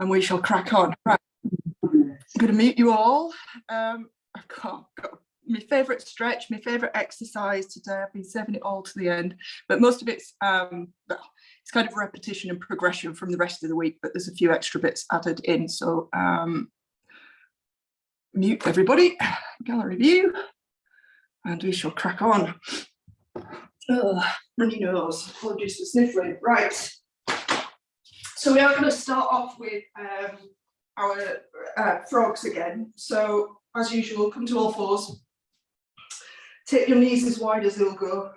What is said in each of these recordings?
and we shall crack on. Right, I'm going to meet you all. I've got my favourite stretch, my favourite exercise today. I've been saving it all to the end, but most of it's well, it's kind of repetition and progression from the rest of the week, but there's a few extra bits added in. So mute everybody, gallery view, and we shall crack on. Runny nose, apologies for sniffling. Right, so we are going to start off with our frogs again. So as usual, come to all fours, take your knees as wide as they'll go.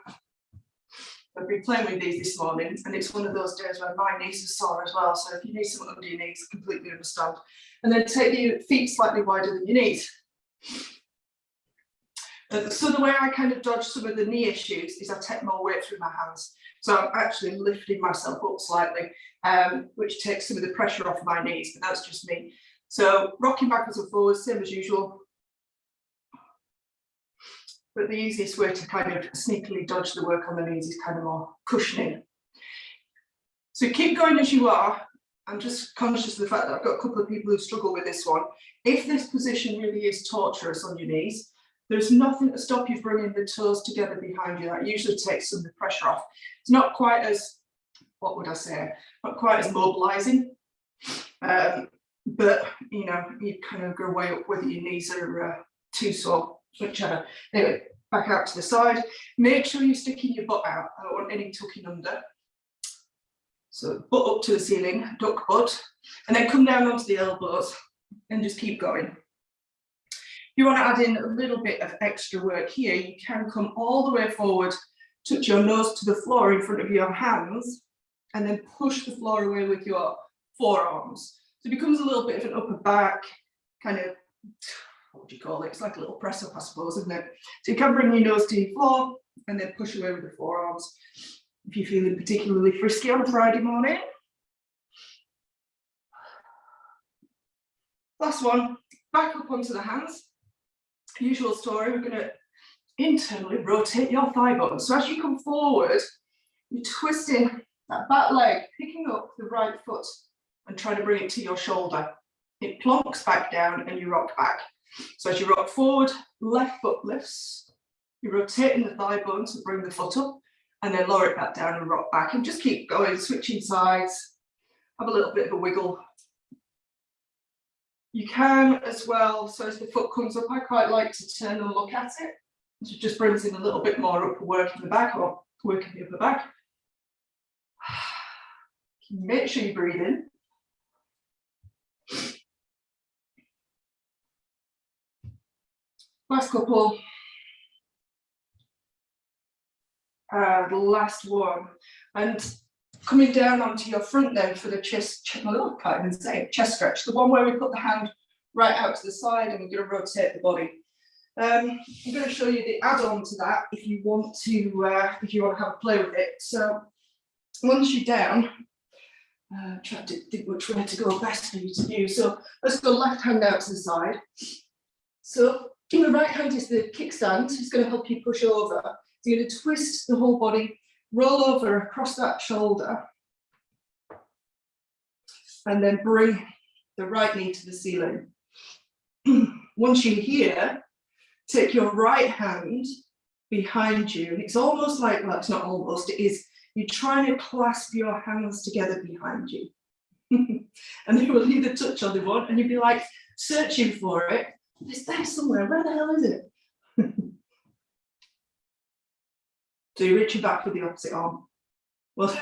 I've been playing with these this morning, and it's one of those days where my knees are sore as well, so if you need something under your knees, I completely understand. And then take your feet slightly wider than your knees. So the way I kind of dodge some of the knee issues is I take more weight through my hands. So I'm actually lifting myself up slightly, which takes some of the pressure off my knees, but that's just me. So rocking backwards and forwards, same as usual. But the easiest way to kind of sneakily dodge the work on the knees is kind of more cushioning. So keep going as you are. I'm just conscious of the fact that I've got a couple of people who struggle with this one. If this position really is torturous on your knees, there's nothing to stop you bringing the toes together behind you. That usually takes some of the pressure off. It's not quite as, what would I say, not quite as mobilizing, but you know, you kind of go way up whether your knees are too sore, whichever. Anyway, back out to the side. Make sure you're sticking your butt out. I don't want any tucking under. So butt up to the ceiling, duck butt, and then come down onto the elbows and just keep going. If you want to add in a little bit of extra work here, you can come all the way forward, touch your nose to the floor in front of your hands, and then push the floor away with your forearms. So it becomes a little bit of an upper back, kind of, what do you call it? It's like a little press up, I suppose, isn't it? So you can bring your nose to your floor and then push away with the forearms. If you're feeling particularly frisky on a Friday morning. Last one, back up onto the hands. Usual story, we're going to internally rotate your thigh bone. So as you come forward, you're twisting that back leg, picking up the right foot and trying to bring it to your shoulder. It plonks back down and you rock back. So as you rock forward, left foot lifts, you're rotating the thigh bone to bring the foot up and then lower it back down and rock back, and just keep going, switching sides, have a little bit of a wiggle. You can as well, so as the foot comes up, I quite like to turn and look at it. So it just brings in a little bit more upper work in the back or work in the upper back. Make sure you breathe in. Last couple. The last one. And coming down onto your front then for the chest, oh, can't even say it, chest stretch, the one where we put the hand right out to the side and we're going to rotate the body. I'm going to show you the add-on to that if you want to have a play with it. So once you're down, try to think which way to go best for you to do. So let's go left hand out to the side. So in the right hand is the kickstand. It's going to help you push over. So you're going to twist the whole body, roll over across that shoulder, and then bring the right knee to the ceiling. Once you're here, take your right hand behind you, and it's almost like, well, it's not almost, it is, you're trying to clasp your hands together behind you. And they will either touch on the one, and you'll be like searching for it. It's there somewhere, where the hell is it? So you're reaching back with the opposite arm. Well,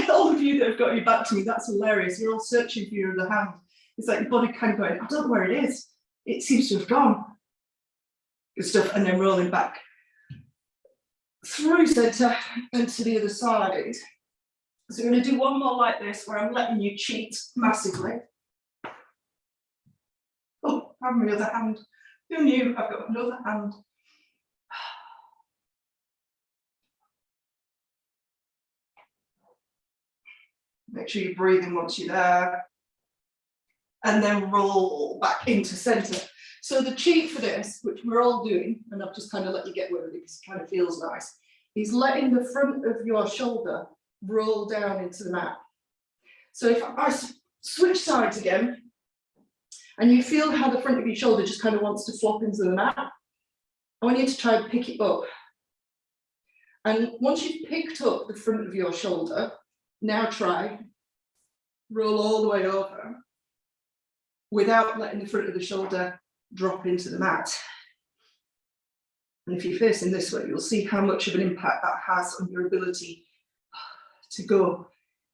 all of you that have got your back to me, that's hilarious. You're all searching for your other hand. It's like your body kind of going, I don't know where it is. It seems to have gone. Good stuff. And then rolling back through centre and to the other side. So we're going to do one more like this where I'm letting you cheat massively. Oh, I have my other hand. Who knew? I've got another hand. Make sure you're breathing once you're there. And then roll back into centre. So the cheat for this, which we're all doing, and I've just kind of let you get with it because it kind of feels nice, is letting the front of your shoulder roll down into the mat. So if Switch sides again. And you feel how the front of your shoulder just kind of wants to flop into the mat. I want you to try and pick it up. And once you've picked up the front of your shoulder, now try, roll all the way over without letting the front of the shoulder drop into the mat. And if you're facing this way, you'll see how much of an impact that has on your ability to go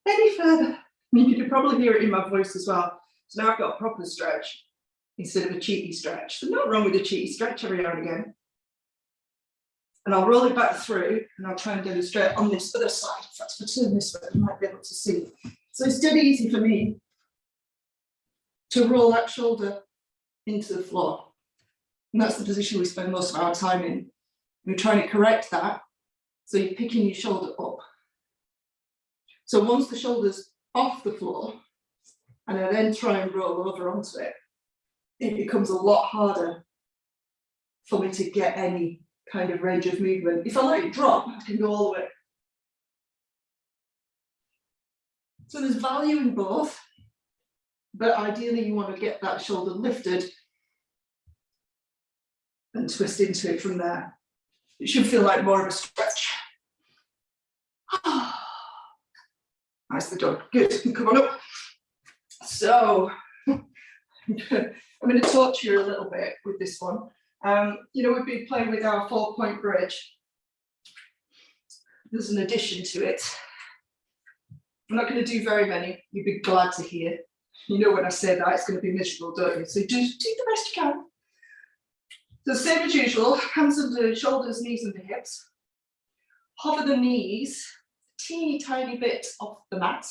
any further. You can probably hear it in my voice as well. So now I've got a proper stretch instead of a cheeky stretch. There's nothing wrong with a cheeky stretch every now and again. And I'll roll it back through and I'll try and demonstrate on this other side. In fact, if I turn this way, you might be able to see. So it's dead easy for me to roll that shoulder into the floor. And that's the position we spend most of our time in. We're trying to correct that. So you're picking your shoulder up. So once the shoulder's off the floor, and I then try and roll over onto it, it becomes a lot harder for me to get any kind of range of movement. If I let it drop, I can go all the way. So there's value in both, but ideally you want to get that shoulder lifted and twist into it from there. It should feel like more of a stretch. Nicely done. Good. Come on up. So I'm going to torture you a little bit with this one. We've been playing with our 4-point bridge. There's an addition to it. I'm not going to do very many. You'd be glad to hear. You know when I say that, it's going to be miserable, don't you? So do the best you can. So same as usual, hands under shoulders, knees under hips. Hover the knees, teeny tiny bit off the mat.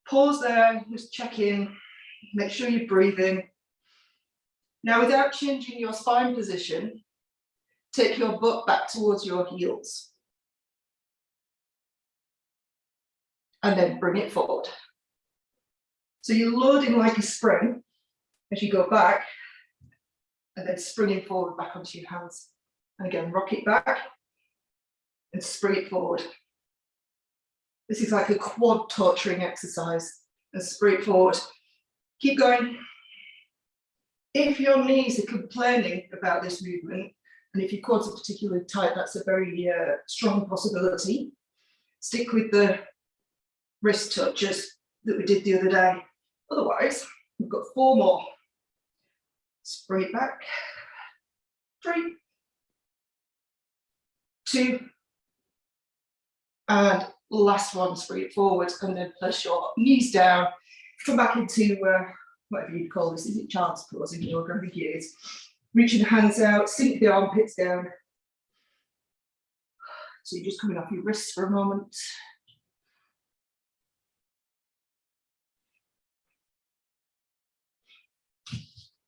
Pause there, just check in, make sure you're breathing. Now, without changing your spine position, take your butt back towards your heels. And then bring it forward. So you're loading like a spring as you go back, and then springing forward back onto your hands. And again, rock it back and spring it forward. This is like a quad torturing exercise. And spring it forward. Keep going. If your knees are complaining about this movement, and if your quads are particularly tight, that's a very strong possibility. Stick with the wrist touches that we did the other day. Otherwise, we've got 4 more. Spring it back. 3, 2, and last one, spring it forward, and then place your knees down. Come back into whatever you'd call this. Is it child's pose in yoga? I think it is. Reaching the hands out, sink the armpits down. So you're just coming off your wrists for a moment.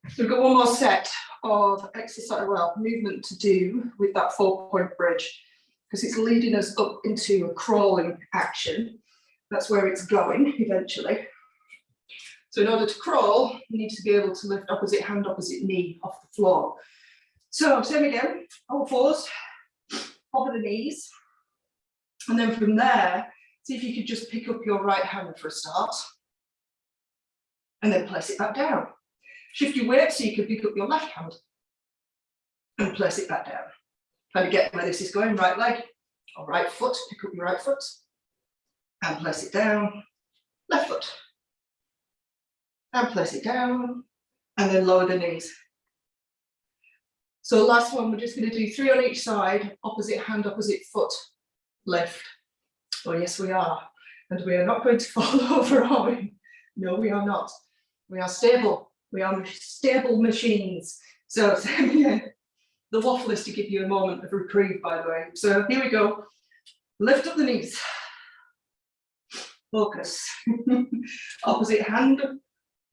So we've got one more set of exercise, movement to do with that 4-point bridge, because it's leading us up into a crawling action. That's where it's going eventually. So in order to crawl, you need to be able to lift opposite hand, opposite knee off the floor. So same again, all 4s, hover the knees. And then from there, see if you could just pick up your right hand for a start. And then place it back down. Shift your weight so you can pick up your left hand and place it back down. Trying to get where this is going, right leg or right foot, pick up your right foot and place it down, left foot and place it down, and then lower the knees. So last one, we're just going to do 3 on each side, opposite hand, opposite foot, lift. Oh yes, we are. And we are not going to fall over, are we? No, we are not. We are stable. We are stable machines. So yeah, the waffle is to give you a moment of reprieve, by the way. So here we go. Lift up the knees. Focus. Opposite hand,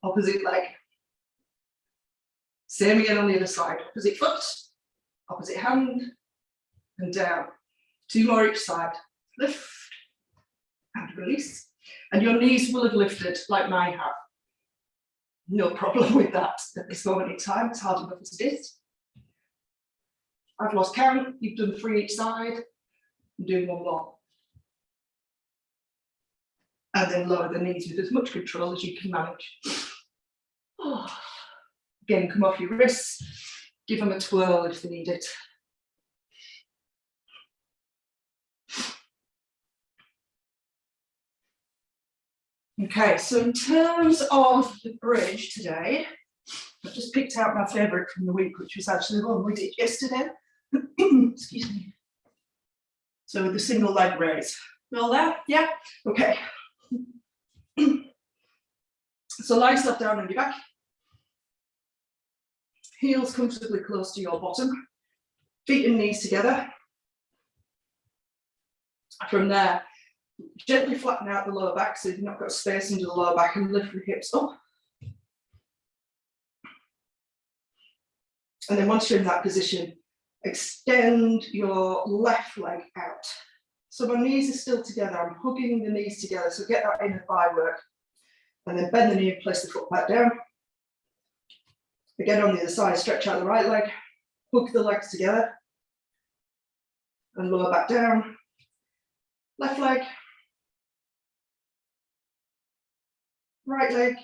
opposite leg. Same again on the other side. Opposite foot, opposite hand, and down. 2 more each side. Lift and release. And your knees will have lifted like mine have. No problem with that at this moment in time. It's hard enough as it is. I've lost count. You've done 3 each side. I'm doing 1 more. And then lower the knees with as much control as you can manage. Oh. Again, come off your wrists, give them a twirl if they need it. Okay, so in terms of the bridge today, I've just picked out my favourite from the week, which was actually the one we did yesterday. Excuse me. So with the single leg raise. All that? Yeah? Okay. So lie yourself down on your back. Heels comfortably close to your bottom. Feet and knees together. From there, gently flatten out the lower back so you've not got space under the lower back, and lift the hips up. And then once you're in that position, extend your left leg out. So my knees are still together. I'm hugging the knees together, so get that inner thigh work. And then bend the knee and place the foot back down. Again, on the other side, stretch out the right leg, hook the legs together, and lower back down. Left leg, right leg.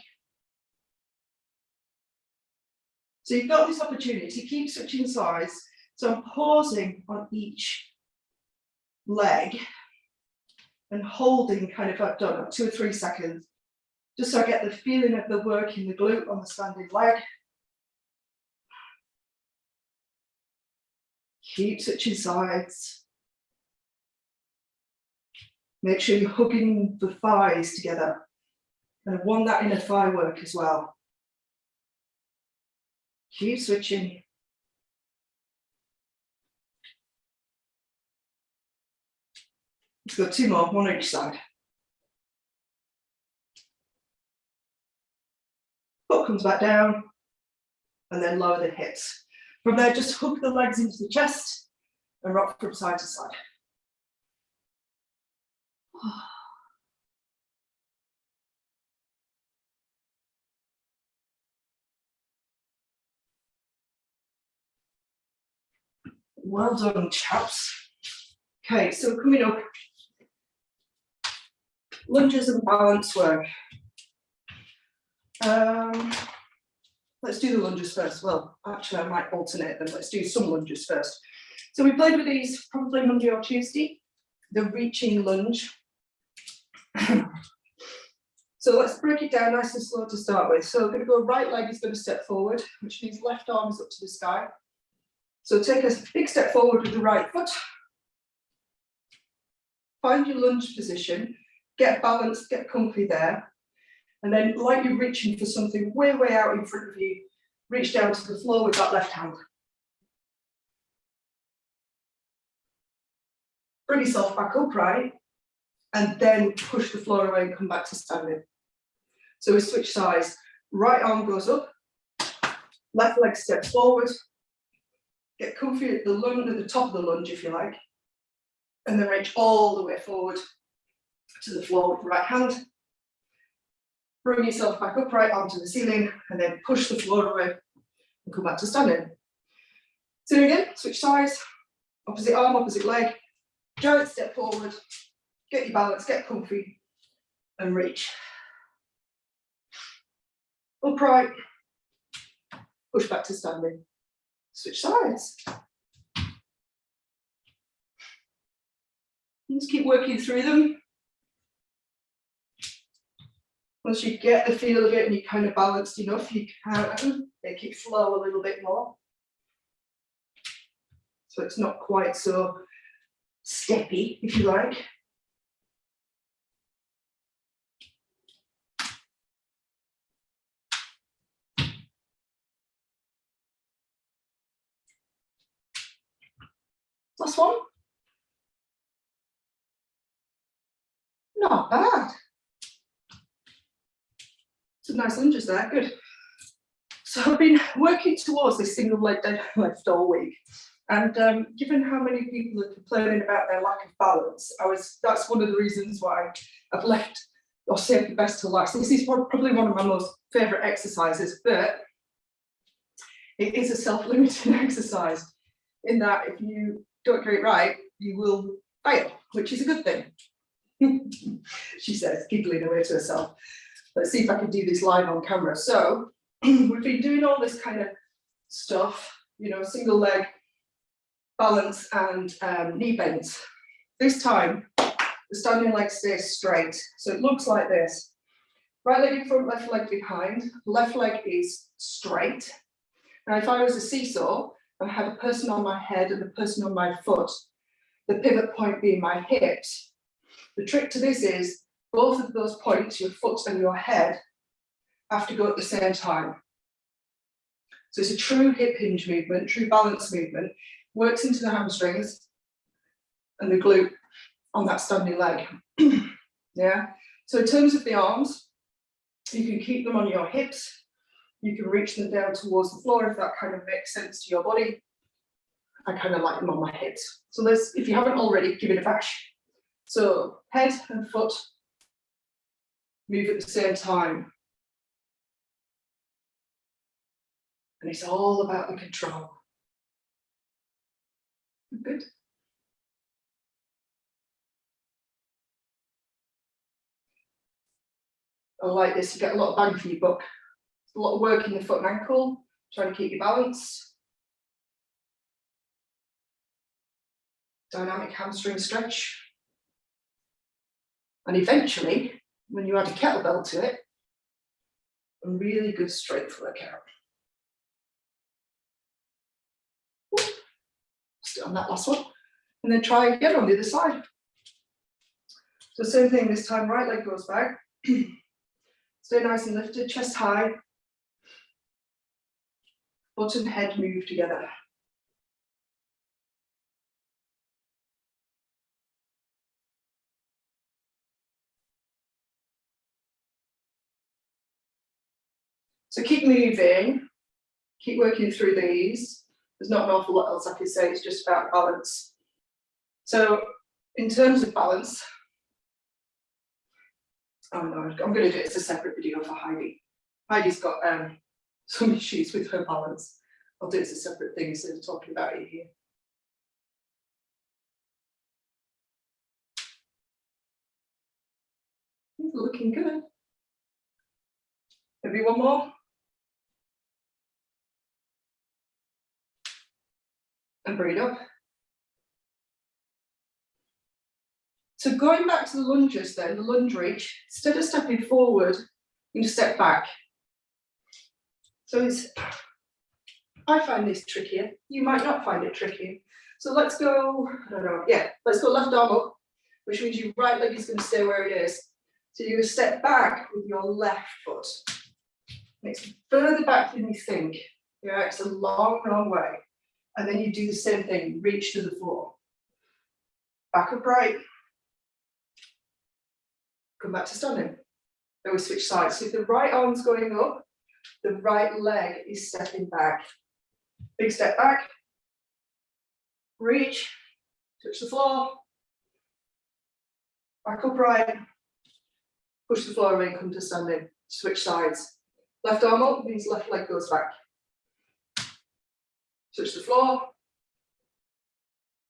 So you've got this opportunity to keep switching sides. So I'm pausing on each leg and holding kind of, I've done 2 or 3 seconds, just so I get the feeling of the work in the glute on the standing leg. Keep switching sides. Make sure you're hugging the thighs together. And I want that inner thigh work as well. Keep switching. Let's go 2 more, 1 on each side. Foot comes back down, and then lower the hips. From there, just hook the legs into the chest and rock from side to side. Well done, chaps. Okay, so coming up, lunges and balance work. Let's do the lunges first. Well, actually, I might alternate them. Let's do some lunges first. So we played with these probably Monday or Tuesday, the reaching lunge. So let's break it down nice and slow to start with. So we're going to go right leg is going to step forward, which means left arm is up to the sky. So take a big step forward with the right foot. Find your lunge position, get balanced, get comfy there. And then like you're reaching for something way, way out in front of you, reach down to the floor with that left hand. Bring yourself back upright and then push the floor away and come back to standing. So we switch sides. Right arm goes up, left leg steps forward, get comfy at the lunge, at the top of the lunge if you like, and then reach all the way forward to the floor with the right hand. Bring yourself back upright onto the ceiling and then push the floor away and come back to standing. So again, switch sides, opposite arm, opposite leg, giant step forward, get your balance, get comfy and reach. Upright, push back to standing, switch sides. Just keep working through them. Once you get the feel of it and you're kind of balanced enough, you can make it flow a little bit more. So it's not quite so steppy, if you like. Last one. Not bad. Some nice lunges there, good. So I've been working towards this single leg deadlift all week. And given how many people are complaining about their lack of balance, that's one of the reasons why I've left or saved the best till last. This is probably one of my most favourite exercises, but it is a self-limiting exercise in that if you don't get it right, you will fail, which is a good thing. She says, giggling away to herself. Let's see if I can do this live on camera. So we've been doing all this kind of stuff, you know, single leg, balance and knee bends. This time, the standing leg stays straight. So it looks like this. Right leg in front, left leg behind. Left leg is straight. Now, if I was a seesaw and had a person on my head and a person on my foot, the pivot point being my hips, the trick to this is both of those points, your foot and your head, have to go at the same time. So it's a true hip hinge movement, true balance movement, works into the hamstrings and the glute on that standing leg. Yeah. So in terms of the arms, you can keep them on your hips. You can reach them down towards the floor if that kind of makes sense to your body. I kind of like them on my hips. So let's, if you haven't already, give it a bash. So head and foot move at the same time. And it's all about the control. Good. I like this, you get a lot of bang for your buck. A lot of work in the foot and ankle, trying to keep your balance. Dynamic hamstring stretch. And eventually, when you add a kettlebell to it, a really good strength workout. Stay on that last one. And then try again on the other side. So same thing, this time right leg goes back. Stay nice and lifted, chest high. Foot and head move together. So keep moving, keep working through these. There's not an awful lot else I can say, it's just about balance. So in terms of balance, oh no, I'm going to do it as a separate video for Heidi. Heidi's got some issues with her balance. I'll do it as a separate thing instead of talking about it here. Looking good. Maybe one more. And bring it up. So going back to the lunges then, the lunge reach, instead of stepping forward, you just step back. So it's, I find this trickier. You might not find it tricky. So let's go, I don't know, yeah, let's go left arm up, which means your right leg is going to stay where it is. So you're going to step back with your left foot. And it's further back than you think. Yeah, it's a long, long way. And then you do the same thing, reach to the floor. Back upright. Come back to standing. Then we switch sides. So if the right arm's going up, the right leg is stepping back. Big step back. Reach. Touch the floor. Back upright. Push the floor away, come to standing. Switch sides. Left arm up means left leg goes back. Touch the floor.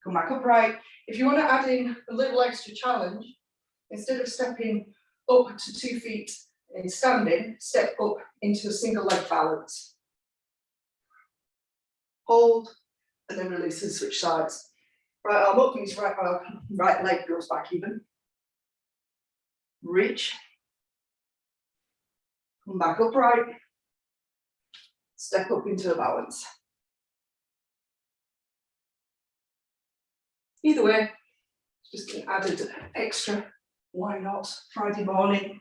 Come back upright. If you want to add in a little extra challenge, instead of stepping up to 2 feet in standing, step up into a single leg balance. Hold, and then release and switch sides. Right arm up means right leg goes back even. Reach. Come back upright. Step up into a balance. Either way, just an added extra, why not, Friday morning.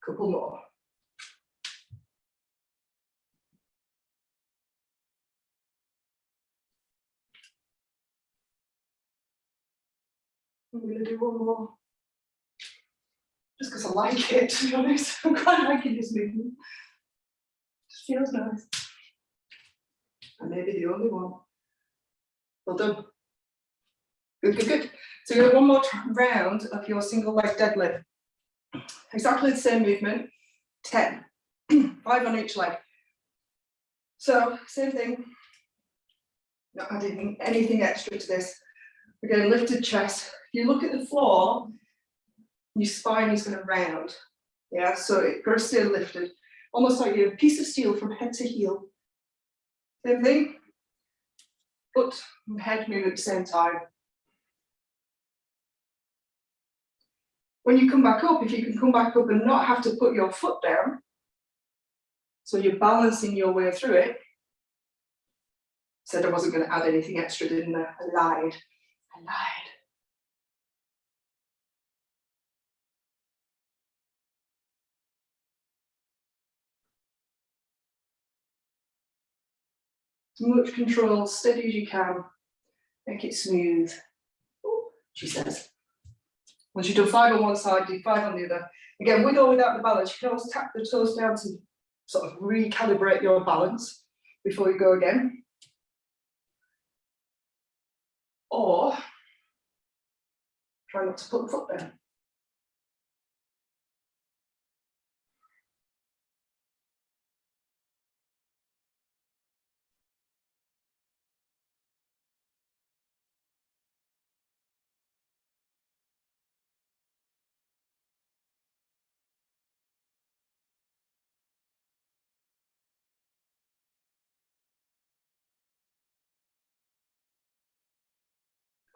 Couple more. I'm going to do one more. Just because I like it, to be honest. I'm quite liking this movement. Just feels nice. And maybe the only one. Well done. Good, good, good. So you have one more round of your single leg deadlift. Exactly the same movement. 10. 5 on each leg. So same thing. Not adding anything extra to this. Again, lifted chest. If you look at the floor, your spine is going to round. Yeah, so it goes to stay lifted, almost like you're a piece of steel from head to heel. Same thing, foot and head move at the same time. When you come back up, if you can come back up and not have to put your foot down, so you're balancing your way through it. Said I wasn't going to add anything extra, didn't I? I lied. As much control, steady as you can. Make it smooth. Ooh, she says. Once you've done 5 on one side, do 5 on the other. Again, with or without the balance, you can always tap the toes down to sort of recalibrate your balance before you go again. Or try not to put the foot down.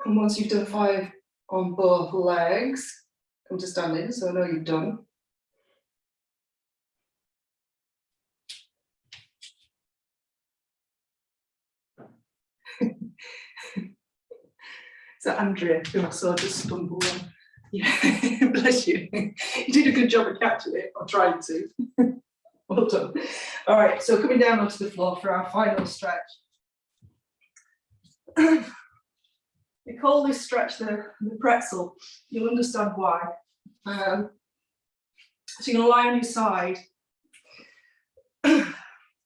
And once you've done 5 on both legs, come to standing, so I know you've done. So Andrea, who I saw just stumble on. Yeah, bless you. You did a good job of catching it, or trying to. Well done. All right, so coming down onto the floor for our final stretch. We call this stretch the pretzel. You'll understand why. So you're going to lie on your side. You're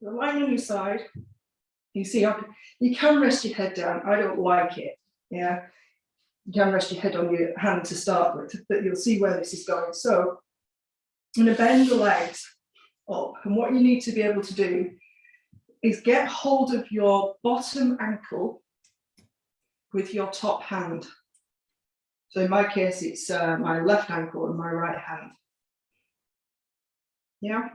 lying on your side. You see, you can rest your head down. I don't like it. Yeah, you can rest your head on your hand to start with, but you'll see where this is going. So I'm going to bend the legs up, and what you need to be able to do is get hold of your bottom ankle with your top hand. So in my case, it's my left ankle and my right hand. Yeah,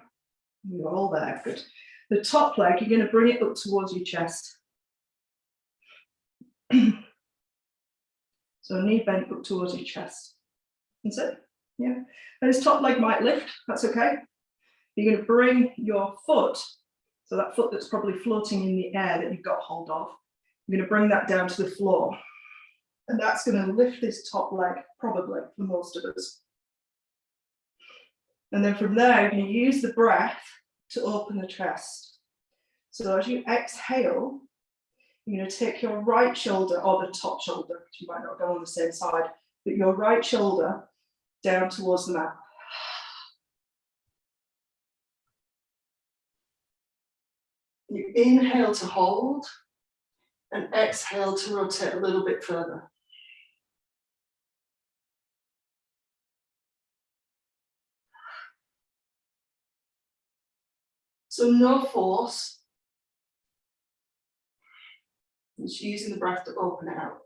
you're all there, good. The top leg, you're going to bring it up towards your chest. So knee bent up towards your chest. That's it, yeah. And this top leg might lift, that's okay. You're going to bring your foot, so that foot that's probably floating in the air that you've got hold of, you're going to bring that down to the floor. And that's going to lift this top leg, probably, for most of us. And then from there, you're going to use the breath to open the chest. So as you exhale, you're going to take your right shoulder, or the top shoulder, because you might not go on the same side, but your right shoulder down towards the mat. You inhale to hold, and exhale to rotate a little bit further. So no force, just using the breath to open it out.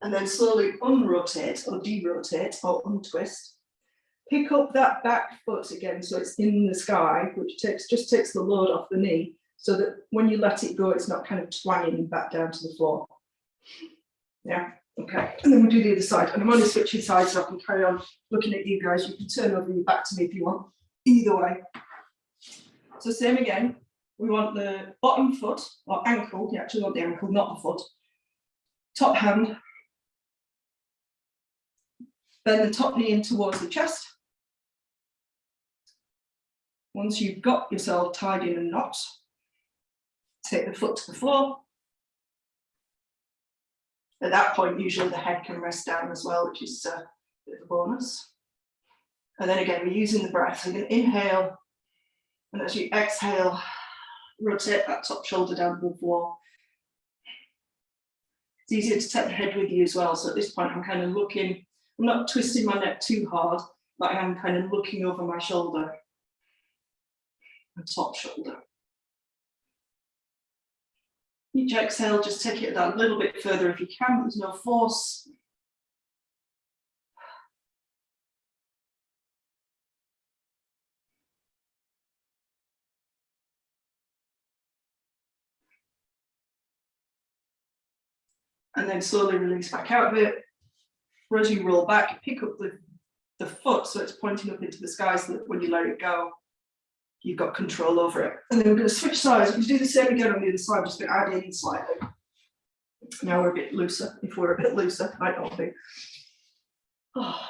And then slowly unrotate or derotate or untwist. Pick up that back foot again so it's in the sky, which just takes the load off the knee, so that when you let it go, it's not kind of twanging back down to the floor. Yeah, okay. And then we'll do the other side. And I'm only switching sides so I can carry on looking at you guys. You can turn over your back to me if you want. Either way. So same again. We want the bottom foot or ankle. You actually want the ankle, not the foot. Top hand. Bend the top knee in towards the chest. Once you've got yourself tied in a knot, take the foot to the floor. At that point, usually the head can rest down as well, which is a bit of a bonus. And then again, we're using the breath. So you're going to inhale, and as you exhale, rotate that top shoulder down to the floor. It's easier to take the head with you as well. So at this point, I'm kind of looking, I'm not twisting my neck too hard, but I am kind of looking over my shoulder. and top shoulder. Each exhale, just take it that little bit further if you can, there's no force. And then slowly release back out of it. As you roll back, pick up the foot so it's pointing up into the sky so that when you let it go, you've got control over it. And then we're going to switch sides. We do the same again on the other side, just going to add in slightly. Now we're a bit looser. If we're a bit looser, might not be. Oh,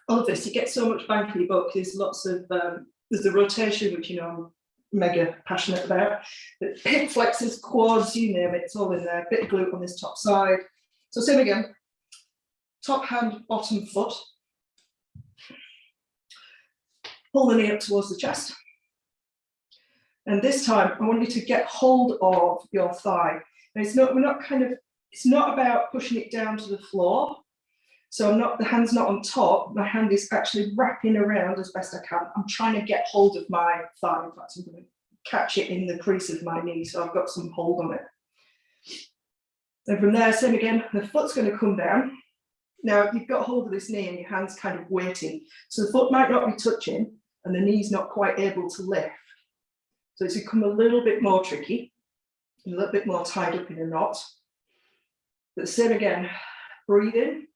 all of this, you get so much bang for your buck. There's lots of, there's the rotation, which you know I'm mega passionate about. The hip flexors, quads, you name it, it's all in there. Bit of glute on this top side. So same again. Top hand, bottom foot. Pull the knee up towards the chest. And this time, I want you to get hold of your thigh. And it's not about pushing it down to the floor. So the hand's not on top. My hand is actually wrapping around as best I can. I'm trying to get hold of my thigh. In fact, I'm going to catch it in the crease of my knee, so I've got some hold on it. And from there, same again, the foot's going to come down. Now, you've got hold of this knee and your hand's kind of waiting. So the foot might not be touching and the knee's not quite able to lift. So it's become a little bit more tricky, a little bit more tied up in a knot. But same again, breathe in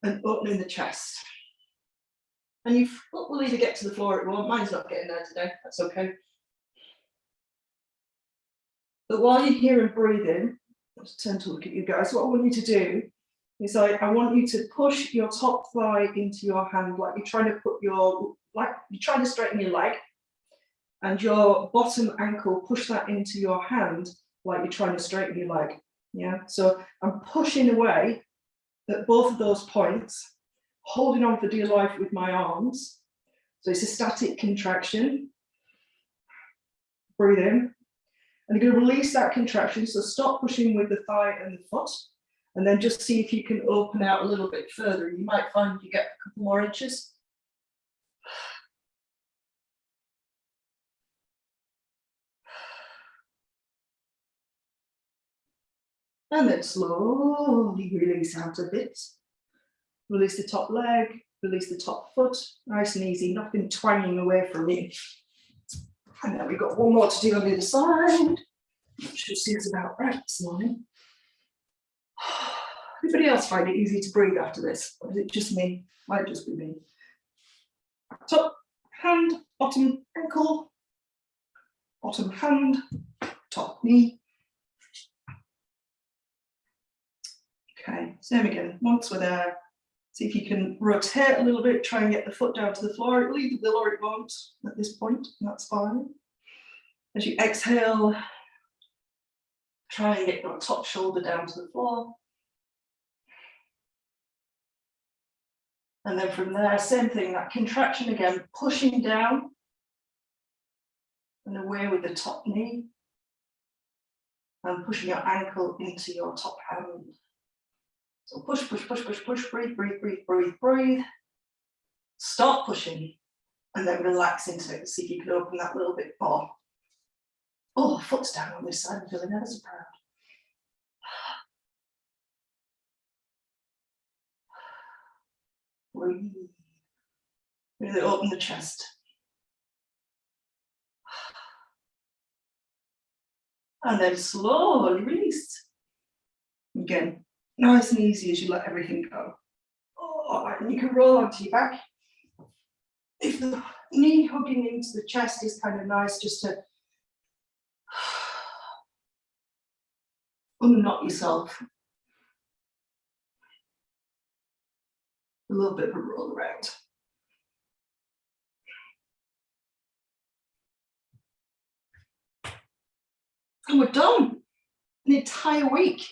and opening the chest. And your foot will either get to the floor or it won't. Mine's not getting there today, that's okay. But while you're here and breathing, let's turn to look at you guys. What I want you to do is I want you to push your top thigh into your hand, like you're trying to put you're trying to straighten your leg, and your bottom ankle, push that into your hand like you're trying to straighten your leg. Yeah, so I'm pushing away at both of those points, holding on for dear life with my arms. So it's a static contraction. Breathe in. And you're going to release that contraction, so stop pushing with the thigh and the foot, and then just see if you can open out a little bit further. You might find you get a couple more inches. And then slowly release out a bit. Release the top leg, release the top foot, nice and easy, nothing twanging away from you. And then we've got one more to do on the other side, which seems about right this morning. Everybody else find it easy to breathe after this? Or is it just me? Might just be me. Top hand, bottom ankle, bottom hand, top knee. Okay, same again. Once we're there, see if you can rotate a little bit, try and get the foot down to the floor. It will either will or it won't at this point, and that's fine. As you exhale, try and get your top shoulder down to the floor. And then from there, same thing, that contraction again, pushing down and away with the top knee and pushing your ankle into your top hand. So push, push, push, push, push, breathe, breathe, breathe, breathe, breathe. Stop pushing and then relax into it. See if you can open that little bit more. Oh, foot's down on this side, I'm feeling ever so proud. Breathe. Really open the chest. And then slowly release. Again, nice and easy as you let everything go. Oh, and you can roll onto your back. If the knee hugging into the chest is kind of nice, just to unknot yourself. A little bit of a roll around. And we're done. An entire week.